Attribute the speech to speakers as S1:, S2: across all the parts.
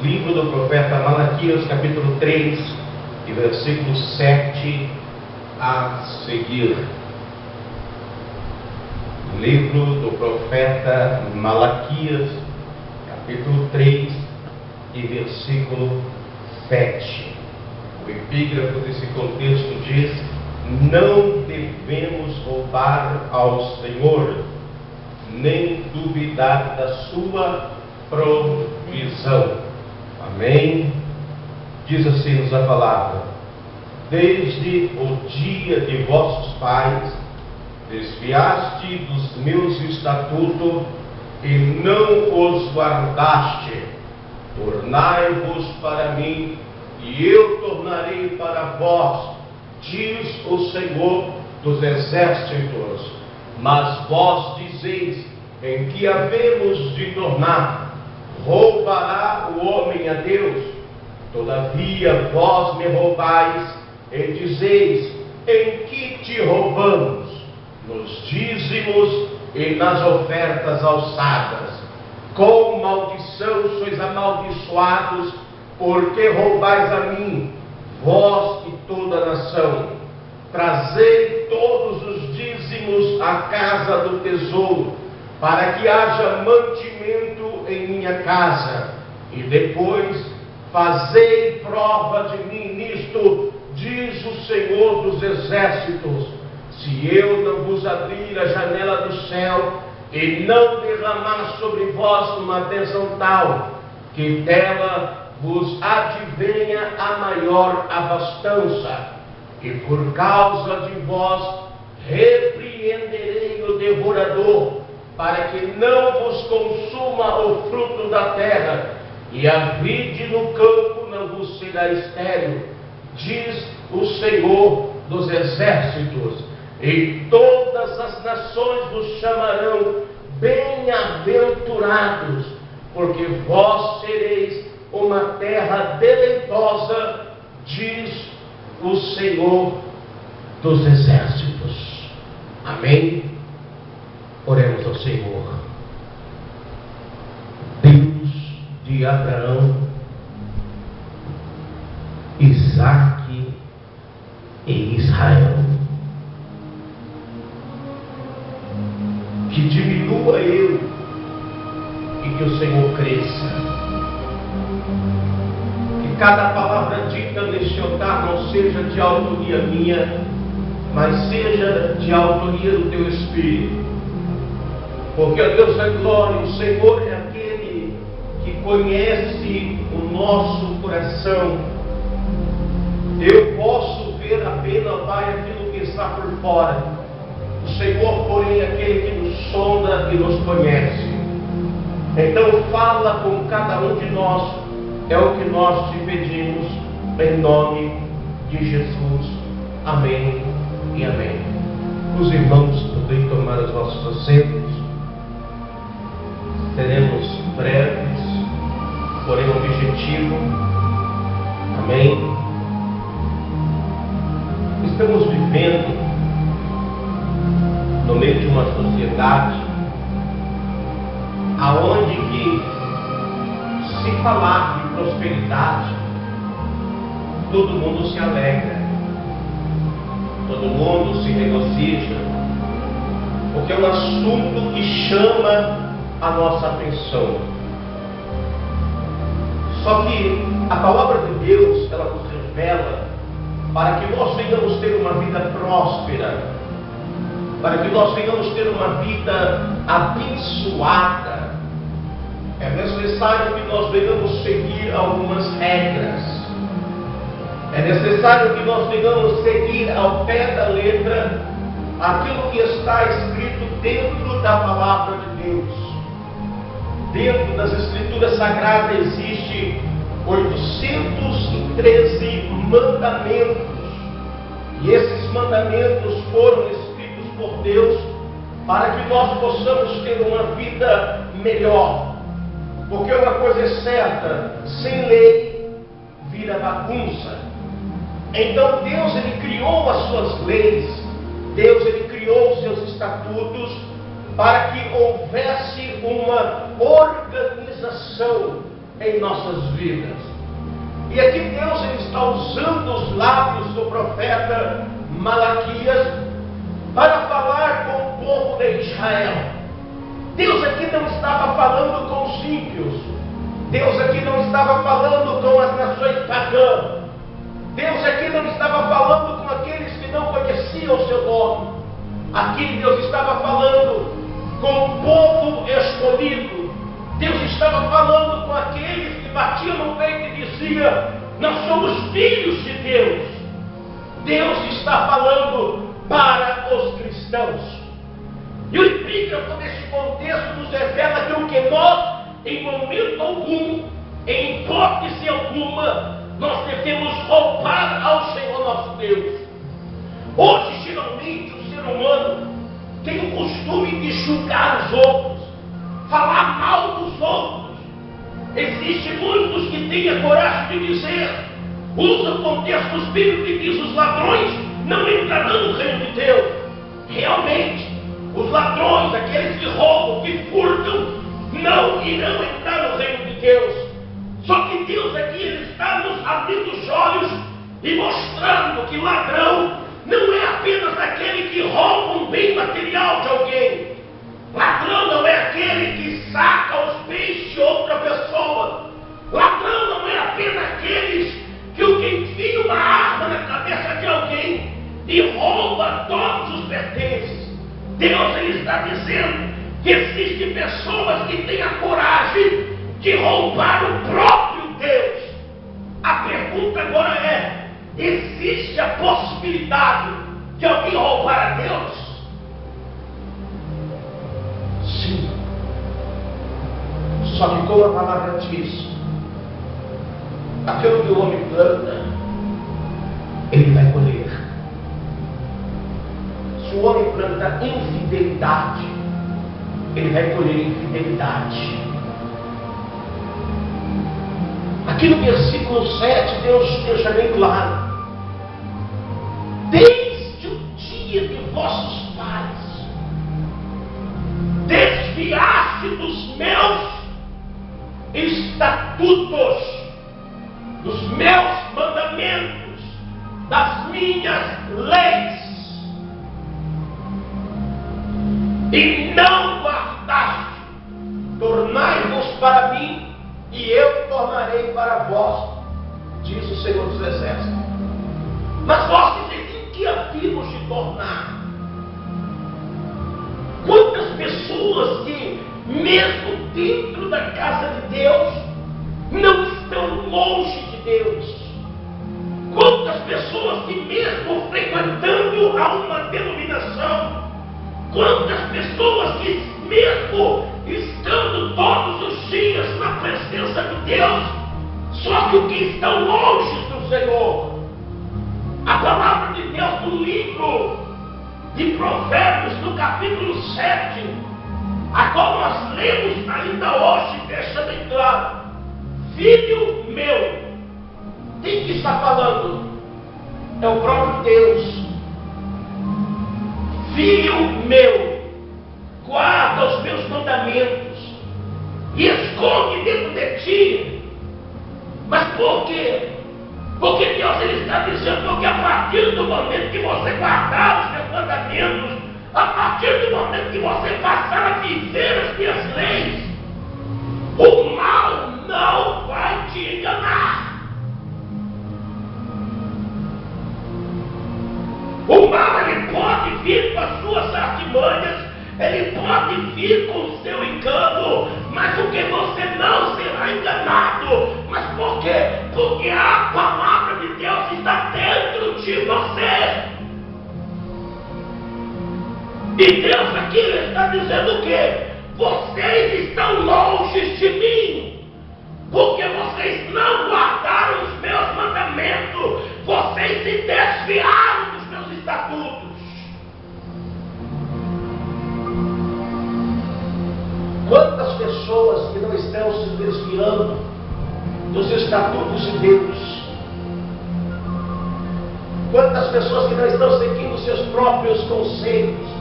S1: livro do profeta Malaquias, capítulo 3, e versículo 7 a seguir. Livro do profeta Malaquias, capítulo 3, e versículo 7. O epígrafo desse contexto diz: não devemos roubar ao Senhor, nem duvidar da sua provisão. Amém? Diz assim-nos a palavra: desde o dia de vossos pais, desviaste dos meus estatutos e não os guardaste. Tornai-vos para mim, e eu tornarei para vós, diz o Senhor dos exércitos. Mas vós dizeis: em que havemos de tornar? Roubará o homem a Deus? Todavia vós me roubais, e dizeis: em que te roubamos? Nos dízimos e nas ofertas alçadas. Com maldição sois amaldiçoados, porque roubais a mim, vós e toda a nação. Trazei todos os dízimos à casa do tesouro, para que haja mantimento em minha casa. E depois fazei prova de mim nisto, diz o Senhor dos exércitos: se eu não vos abrir a janela do céu e não derramar sobre vós uma bênção tal, que dela vos advenha a maior abastança, e por causa de vós repreenderei o devorador, para que não vos consuma o fruto da terra, e a vide no campo não vos será estéril, diz o Senhor dos exércitos. E todas as nações vos chamarão bem-aventurados, porque vós sereis uma terra deleitosa, diz o Senhor dos exércitos. Amém? Oremos ao Senhor. Deus de Abraão, Isaque e Israel, que diminua eu e que o Senhor cresça. Que cada palavra dita neste altar não seja de autoria minha, mas seja de autoria do Teu Espírito. Porque a Deus é glória, o Senhor é aquele que conhece o nosso coração. Eu posso ver apenas, Pai, aquilo que está por fora. O Senhor, porém, é aquele que nos sonda e nos conhece. Então fala com cada um de nós, é o que nós te pedimos, em nome de Jesus. Amém e amém. Os irmãos podem tomar os vossos assentos. Seremos breves, porém objetivo. Amém. Estamos vivendo no meio de uma sociedade aonde que se falar de prosperidade, todo mundo se alegra, todo mundo se regozija, porque é um assunto que chama a nossa atenção. Só que a palavra de Deus, ela nos revela para que nós venhamos ter uma vida próspera, para que nós venhamos ter uma vida abençoada. É necessário que nós venhamos seguir algumas regras. É necessário que nós venhamos seguir ao pé da letra aquilo que está escrito dentro da palavra de Deus. Dentro das Escrituras Sagradas existe 813 mandamentos. E esses mandamentos foram escritos por Deus para que nós possamos ter uma vida melhor. Porque uma coisa é certa: sem lei vira bagunça. Então Deus, Ele criou as suas leis, Deus, Ele criou os seus estatutos para que houvesse uma organização em nossas vidas. E aqui Deus ele está usando os lábios do profeta Malaquias para falar com o povo de Israel. Deus aqui não estava falando com os ímpios. Deus aqui não estava falando com as nações pagãs. Deus aqui não estava falando com aqueles que não conheciam o seu nome. Aqui Deus estava falando com o povo escolhido. Deus estava falando com aqueles que batiam no peito e diziam: nós somos filhos de Deus. Deus está falando para os cristãos. E o epígrafe desse contexto nos revela que o que nós, em momento algum, em hipótese alguma, nós devemos roubar ao Senhor nosso Deus. Hoje, geralmente, o ser humano tem o costume de julgar os outros, falar mal dos outros. Existem muitos que têm a coragem de dizer, usa o contexto bíblico que diz: os ladrões não entrarão no reino de Deus. Realmente, os ladrões, aqueles que roubam, que furtam, não irão entrar no reino de Deus. Só que Deus aqui ele está nos abrindo os olhos e mostrando que ladrão não é apenas aquele que rouba um bem material de alguém. Ladrão não é aquele que saca os bens de outra pessoa. Ladrão não é apenas aqueles que enfia uma arma na cabeça de alguém e rouba todos os pertences. Deus ele está dizendo que existem pessoas que têm a coragem de roubar o próprio Deus. A pergunta agora é: existe a possibilidade de alguém roubar a Deus? Sim. Só que como a palavra diz, aquilo que o homem planta, ele vai colher. Se o homem planta infidelidade, ele vai colher infidelidade. Aqui no versículo 7, Deus deixa bem claro: desde o dia de vossos pais, desviaste dos meus estatutos, dos meus mandamentos, das minhas leis, e não guardaste. Tornai-vos para mim, e eu tornarei para vós, diz o Senhor dos Exércitos. Mas vós dizeis: em que havíamos de tornar? Quantas pessoas que, mesmo dentro da casa de Deus, não estão longe de Deus? Quantas pessoas que, mesmo frequentando a uma denominação, quantas pessoas que, mesmo estando todos os dias na presença de Deus, só que que estão longe do Senhor? A palavra de Deus no livro de Provérbios, no capítulo 7, a qual nós lemos ainda hoje, deixa bem claro: filho meu. Quem que está falando? É o próprio Deus. Filho meu, guarda os meus mandamentos e esconde dentro de ti. Mas por quê? Porque Deus ele está dizendo que a partir do momento que você guardar os meus mandamentos, a partir do momento que você passar a viver as minhas leis, o mal não vai te enganar. O mal ele pode vir com as suas artimanhas, ele pode vir com o seu engano, mas o que você não será enganado. Mas por quê? Porque a palavra de Deus está dentro de você. E Deus aqui está dizendo o quê? Vocês estão longe de mim, porque vocês não guardaram os meus mandamentos, vocês se desviaram dos meus estatutos. Quantas pessoas que não estão se desviando dos estatutos de Deus? Quantas pessoas que não estão seguindo seus próprios conceitos?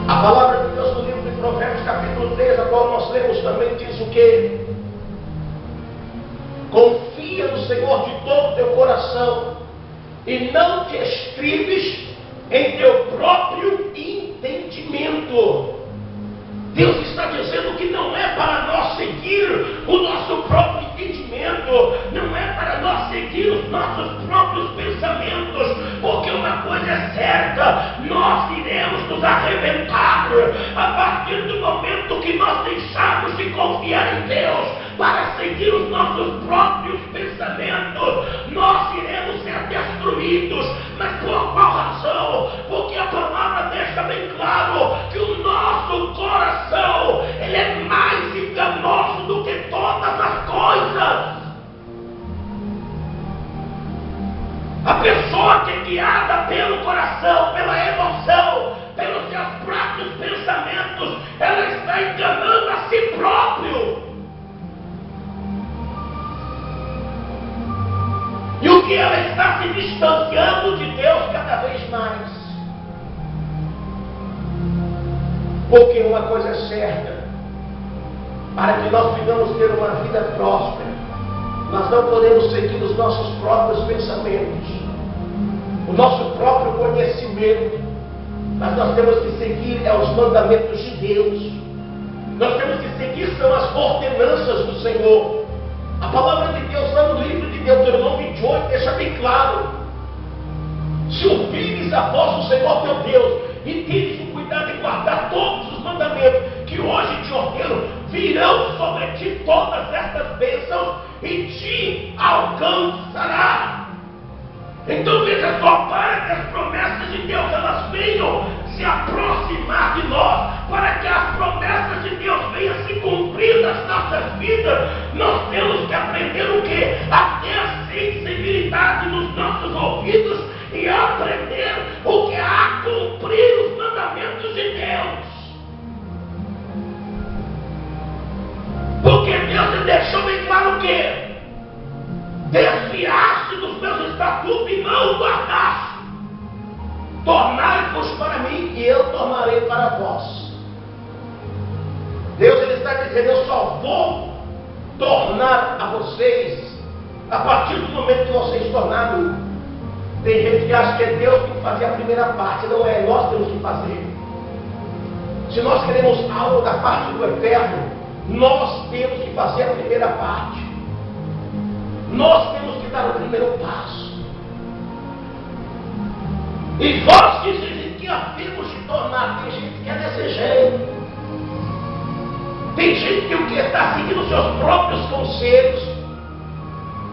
S1: A palavra de Deus no livro de Provérbios, capítulo
S2: capítulo 3, a qual nós lemos também, diz o quê? Confia no Senhor de todo o teu coração e não te estribes em teu próprio entendimento. Deus está dizendo que não é para nós seguir o nosso próprio entendimento, não é para nós seguir os nossos próprios pensamentos, porque uma coisa é certa, nós iremos nos arrebentar a partir do momento que nós deixarmos de confiar em Deus para seguir os nossos próprios pensamentos. Nós iremos ser destruídos. Mas por qual razão? Porque a palavra deixa bem claro que o nosso coração, ele é mais enganoso do que todas as coisas. A pessoa que é guiada pelo coração, pela emoção, pelos seus próprios pensamentos, ela está enganando a si próprio. E o que ela está se distanciando de Deus cada vez mais. Porque uma coisa é certa, para que nós venhamos ter uma vida próspera, nós não podemos seguir os nossos próprios pensamentos, o nosso próprio conhecimento, mas nós temos que seguir os mandamentos de Deus. Nós temos que seguir são as ordenanças do Senhor. A palavra de Deus lá no livro de Deuteronômio 28 deixa bem claro: se ouvires a voz do Senhor teu Deus e tires o cuidado de guardar todos os mandamentos que hoje te ordeno, virão sobre ti todas estas bênçãos e te alcançará. Então veja só, para que as promessas de Deus elas venham se aproximar de nós, para que as promessas de Deus venham se cumprir nas nossas vidas, nós temos que aprender o quê? A ter sensibilidade nos nossos ouvidos e aprender o que é a cumprir os mandamentos de Deus. Porque Deus deixou bem claro o quê? Desviaste dos meus estatutos e não guardaste. Tornai-vos para mim e eu tornarei para vós. Deus ele está dizendo: eu só vou tornar a vocês a partir do momento que vocês tornarem. Tem gente que acha que é Deus que tem que fazer a primeira parte. Não é, nós temos que fazer. Se nós queremos algo da parte do Eterno, nós temos que fazer a primeira parte. Nós temos que dar o primeiro passo. E vós que dizem que havemos de tornar, tem gente que é desse jeito. Tem gente que o que está seguindo seus próprios conselhos,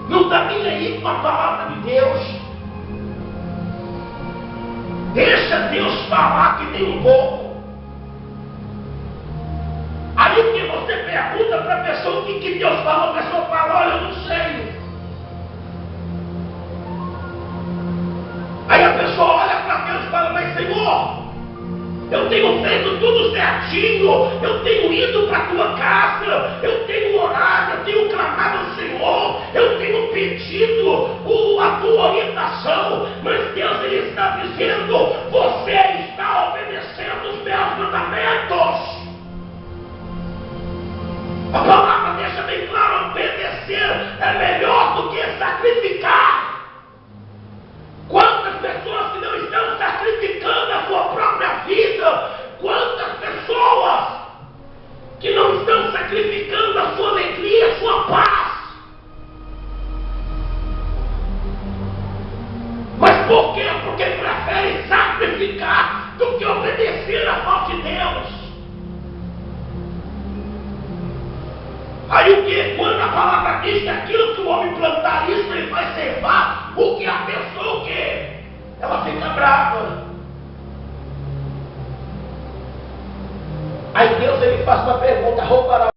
S2: não está nem aí com a palavra de Deus. Deixa Deus falar que nem um bobo. Aí o que você pergunta para a pessoa o que Deus falou, a pessoa fala: olha, eu não sei. Aí a pessoa olha para Deus e fala: mas Senhor, eu tenho feito tudo certinho, eu tenho ido para a tua casa, eu tenho orado, eu tenho clamado ao Senhor, eu tenho pedido a tua orientação, mas Deus ele está dizendo: você está obedecendo os meus mandamentos. A palavra deixa bem claro: obedecer é melhor do que sacrificar. Quantas pessoas que não estão sacrificando a sua própria vida? Quantas pessoas que não estão sacrificando a sua alegria, a sua paz? Mas por quê? Porque preferem sacrificar do que obedecer à voz de Deus. Aí o que? Quando a palavra diz que aquilo que o homem plantar, isso ele vai ceifar, o que a pessoa o quê? Ela fica brava. Aí Deus ele faz uma pergunta: roubará